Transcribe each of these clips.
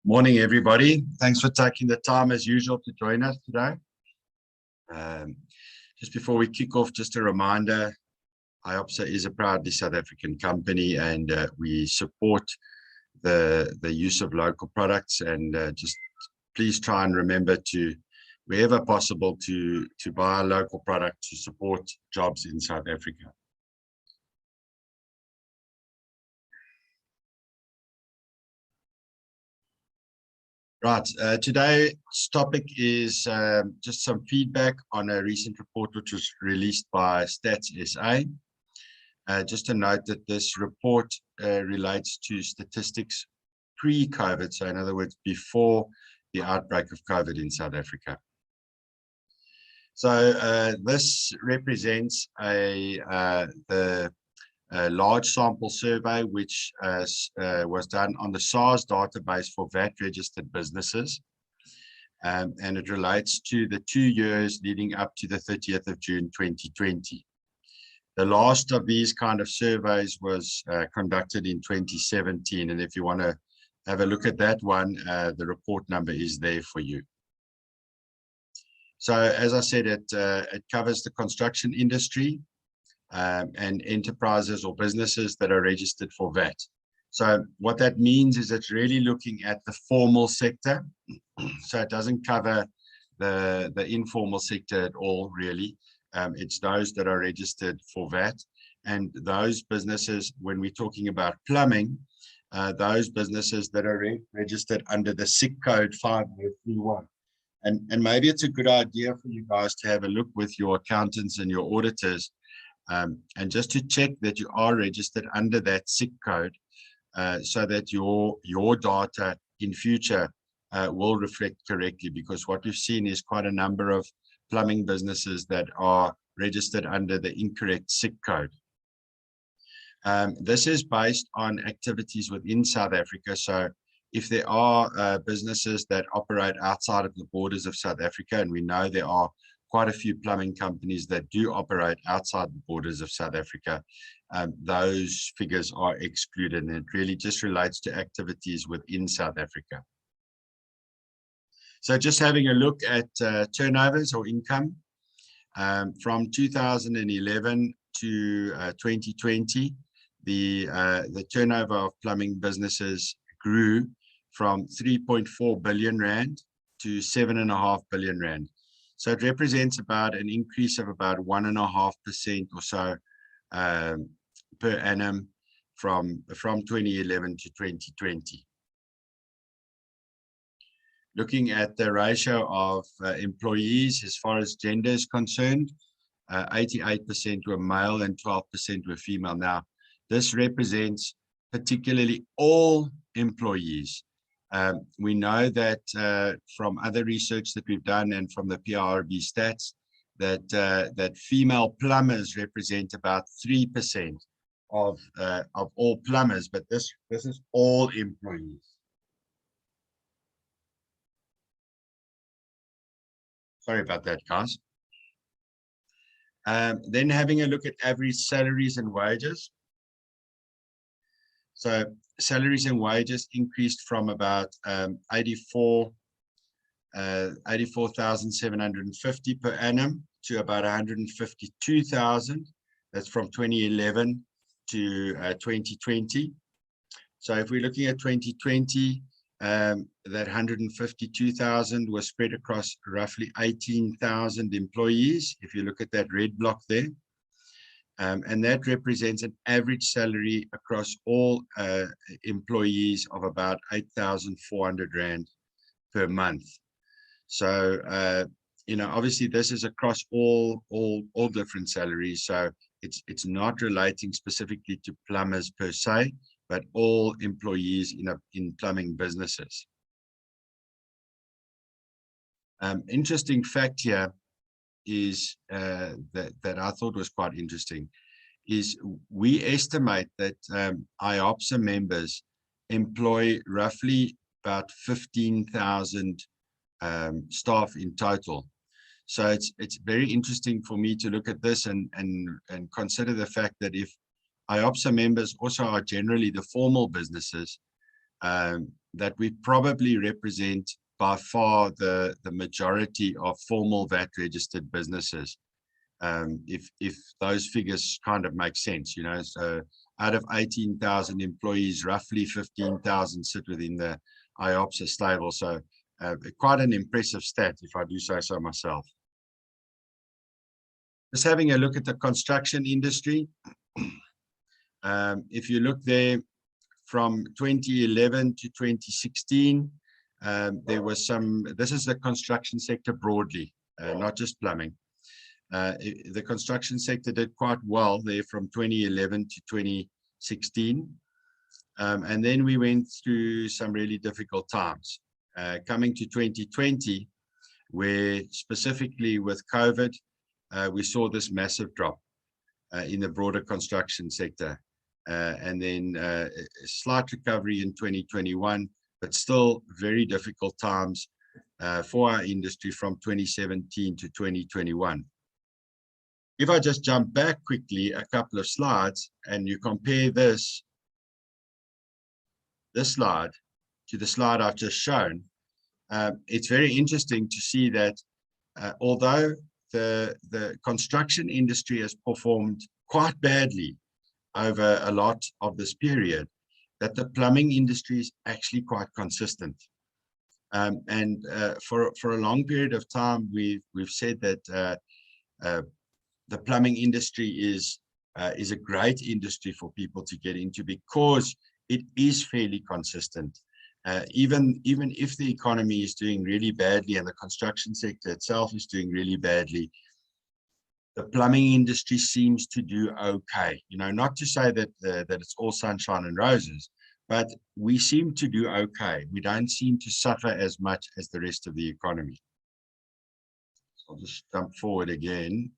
Morning, everybody. Thanks for taking the time, as usual, to join us today. Just before we kick off, just a reminder, IOPSA is a proudly South African company, and we support the use of local products. And just please try and remember to, wherever possible, to buy a local product to support jobs in South Africa. Right, today's topic is just some feedback on a recent report which was released by Stats SA. Just to note that this report relates to statistics pre-COVID, so in other words, before the outbreak of COVID in South Africa. So this represents the large sample survey which was done on the SARS database for VAT-registered businesses, and it relates to the 2 years leading up to the 30th of June 2020. The last of these kind of surveys was conducted in 2017, and if you want to have a look at that one, the report number is there for you. So as I said, it covers the construction industry, and enterprises or businesses that are registered for VAT. So what that means is it's really looking at the formal sector. So it doesn't cover the informal sector at all, really. It's those that are registered for VAT. And those businesses, when we're talking about plumbing, those businesses that are registered under the SIC code 5031. And maybe it's a good idea for you guys to have a look with your accountants and your auditors, and just to check that you are registered under that SIC code, so that your data in future will reflect correctly, because what we've seen is quite a number of plumbing businesses that are registered under the incorrect SIC code. This is based on activities within South Africa. So if there are businesses that operate outside of the borders of South Africa, and we know there are quite a few plumbing companies that do operate outside the borders of South Africa, those figures are excluded, and it really just relates to activities within South Africa. So just having a look at turnovers or income from 2011 to 2020, the turnover of plumbing businesses grew from 3.4 billion rand to 7.5 billion rand. So it represents about an increase of about 1.5% or so per annum from 2011 to 2020. Looking at the ratio of employees as far as gender is concerned, 88% were male and 12% were female. Now, this represents particularly all employees. We know that from other research that we've done and from the PRB stats that female plumbers represent about 3% of all plumbers, but this is all employees. Sorry about that, guys. Then having a look at average salaries and wages. So salaries and wages increased from about 84,750 per annum to about 152,000. That's from 2011 to 2020. So if we're looking at 2020, that 152,000 was spread across roughly 18,000 employees, if you look at that red block there. And that represents an average salary across all employees of about 8,400 Rand per month. So, you know, obviously this is across all different salaries. So it's not relating specifically to plumbers per se, but all employees in plumbing businesses. Interesting fact here is that I thought was quite interesting, is we estimate that IOPSA members employ roughly about 15,000 staff in total. So it's very interesting for me to look at this and consider the fact that if IOPSA members also are generally the formal businesses, that we probably represent by far the majority of formal VAT registered businesses. If those figures kind of make sense, so out of 18,000 employees, roughly 15,000 sit within the IOPSA stable. So quite an impressive stat, if I do say so myself. Just having a look at the construction industry. If you look there from 2011 to 2016, there was this is the construction sector broadly, not just plumbing. The construction sector did quite well there from 2011 to 2016. And then we went through some really difficult times. Coming to 2020, where specifically with COVID, we saw this massive drop in the broader construction sector. And then a slight recovery in 2021, but still very difficult times for our industry from 2017 to 2021. If I just jump back quickly a couple of slides and you compare this slide to the slide I've just shown, it's very interesting to see that although the construction industry has performed quite badly over a lot of this period, that the plumbing industry is actually quite consistent. And for a long period of time, we've said that the plumbing industry is a great industry for people to get into because it is fairly consistent. Even if the economy is doing really badly and the construction sector itself is doing really badly, the plumbing industry seems to do okay. Not to say that it's all sunshine and roses, but we seem to do okay. We don't seem to suffer as much as the rest of the economy. So I'll just jump forward again.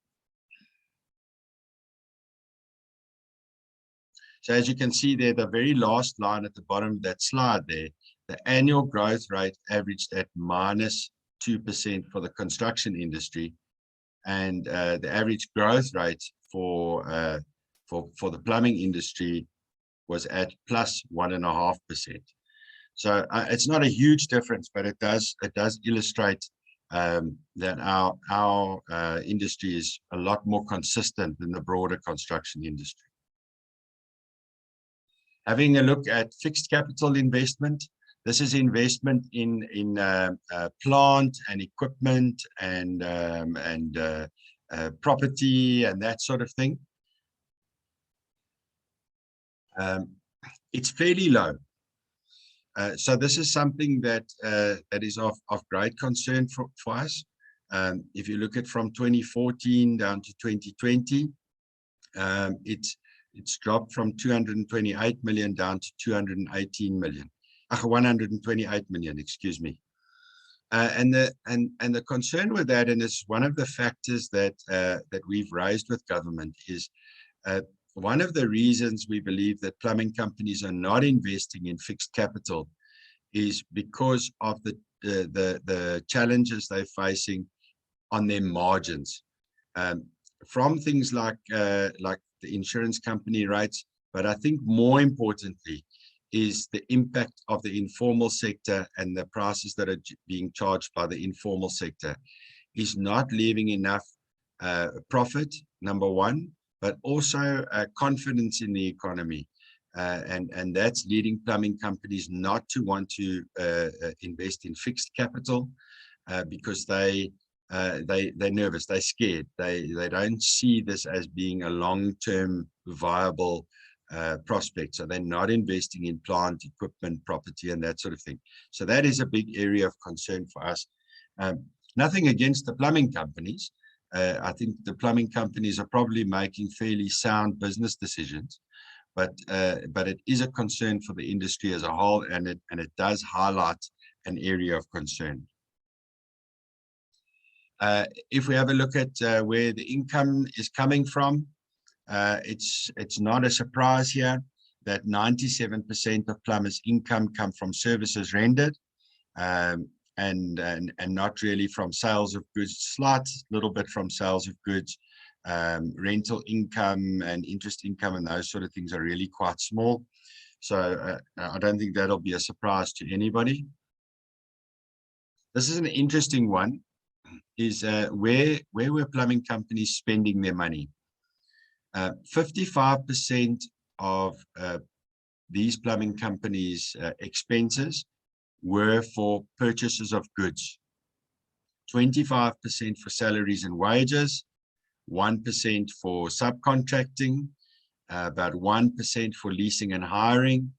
So as you can see there, the very last line at the bottom of that slide there, the annual growth rate averaged at -2% for the construction industry, and the average growth rate for the plumbing industry was at +1.5%. So it's not a huge difference, but it does illustrate that our industry is a lot more consistent than the broader construction industry. Having a look at fixed capital investment, this is investment in plant and equipment and property and that sort of thing. It's fairly low. So this is something that is of great concern for us. If you look at from 2014 down to 2020, it's dropped from 228 million down to 218 million. 128 million, excuse me. And the concern with that, and it's one of the factors that we've raised with government, is one of the reasons we believe that plumbing companies are not investing in fixed capital is because of the challenges they're facing on their margins, from things like the insurance company rates, but I think more importantly is the impact of the informal sector and the prices that are being charged by the informal sector is not leaving enough profit, number one, but also confidence in the economy. And that's leading plumbing companies not to want to invest in fixed capital because they're nervous, they're scared. They don't see this as being a long-term viable prospect. So they're not investing in plant, equipment, property, and that sort of thing. So that is a big area of concern for us. Nothing against the plumbing companies. I think the plumbing companies are probably making fairly sound business decisions, but it is a concern for the industry as a whole, and it does highlight an area of concern. If we have a look at where the income is coming from, it's not a surprise here that 97% of plumbers' income come from services rendered, and not really from sales of goods. Slight little bit from sales of goods. Rental income and interest income and those sort of things are really quite small. So I don't think that'll be a surprise to anybody. This is an interesting one, is where were plumbing companies spending their money? 55% of these plumbing companies' expenses were for purchases of goods, 25% for salaries and wages, 1% for subcontracting, about 1% for leasing and hiring,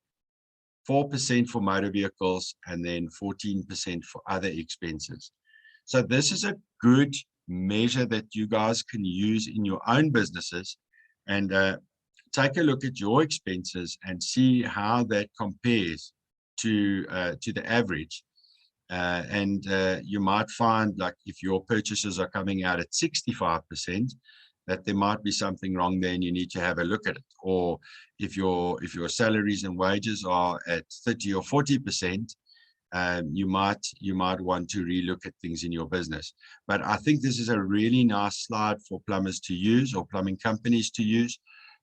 4% for motor vehicles, and then 14% for other expenses. So this is a good measure that you guys can use in your own businesses, and take a look at your expenses and see how that compares to the average. You might find, like, if your purchases are coming out at 65%, that there might be something wrong there and you need to have a look at it. Or if your salaries and wages are at 30 or 40%, you might want to relook at things in your business. But I think this is a really nice slide for plumbers to use, or plumbing companies to use,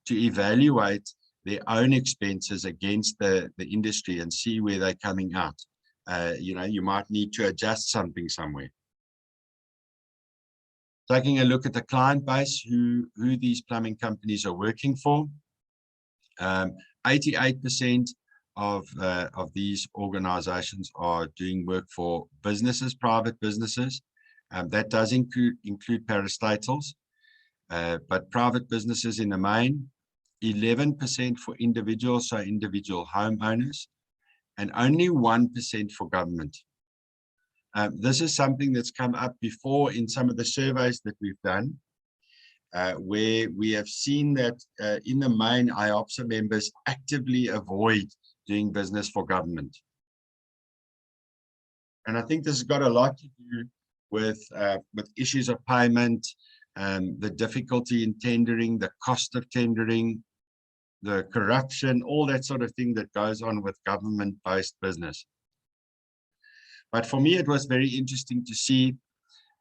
to evaluate their own expenses against the industry and see where they're coming out. You might need to adjust something somewhere. Taking a look at the client base, who these plumbing companies are working for. 88% of these organizations are doing work for businesses, private businesses. That does include parastatals, but private businesses in the main. 11% for individuals, so individual homeowners, and only 1% for government. This is something that's come up before in some of the surveys that we've done, where we have seen that in the main, IOPSA members actively avoid doing business for government. And I think this has got a lot to do with issues of payment, the difficulty in tendering, the cost of tendering, the corruption, all that sort of thing that goes on with government-based business. But for me, it was very interesting to see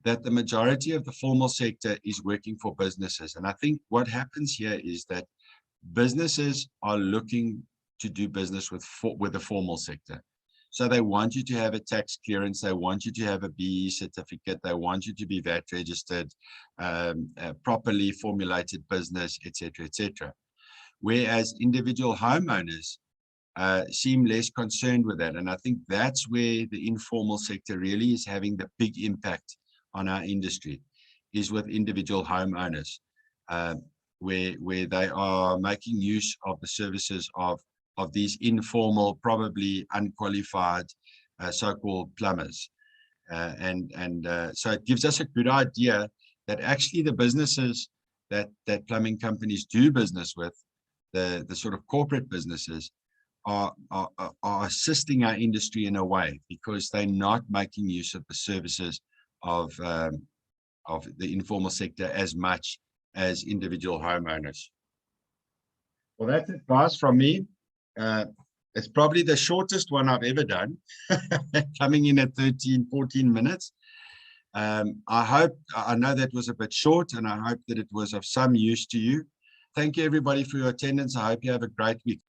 that the majority of the formal sector is working for businesses. And I think what happens here is that businesses are looking to do business with the formal sector. So they want you to have a tax clearance, they want you to have a BE certificate, they want you to be VAT registered, properly formulated business, etc., etc. Whereas individual homeowners seem less concerned with that. And I think that's where the informal sector really is having the big impact on our industry, is with individual homeowners, where they are making use of the services of these informal, probably unqualified so-called plumbers. So it gives us a good idea that actually the businesses that plumbing companies do business with, the sort of corporate businesses, are assisting our industry in a way, because they're not making use of the services of the informal sector as much as individual homeowners. Well, that's advice from me. It's probably the shortest one I've ever done, coming in at 13, 14 minutes. I know that was a bit short, and I hope that it was of some use to you. Thank you, everybody, for your attendance. I hope you have a great week.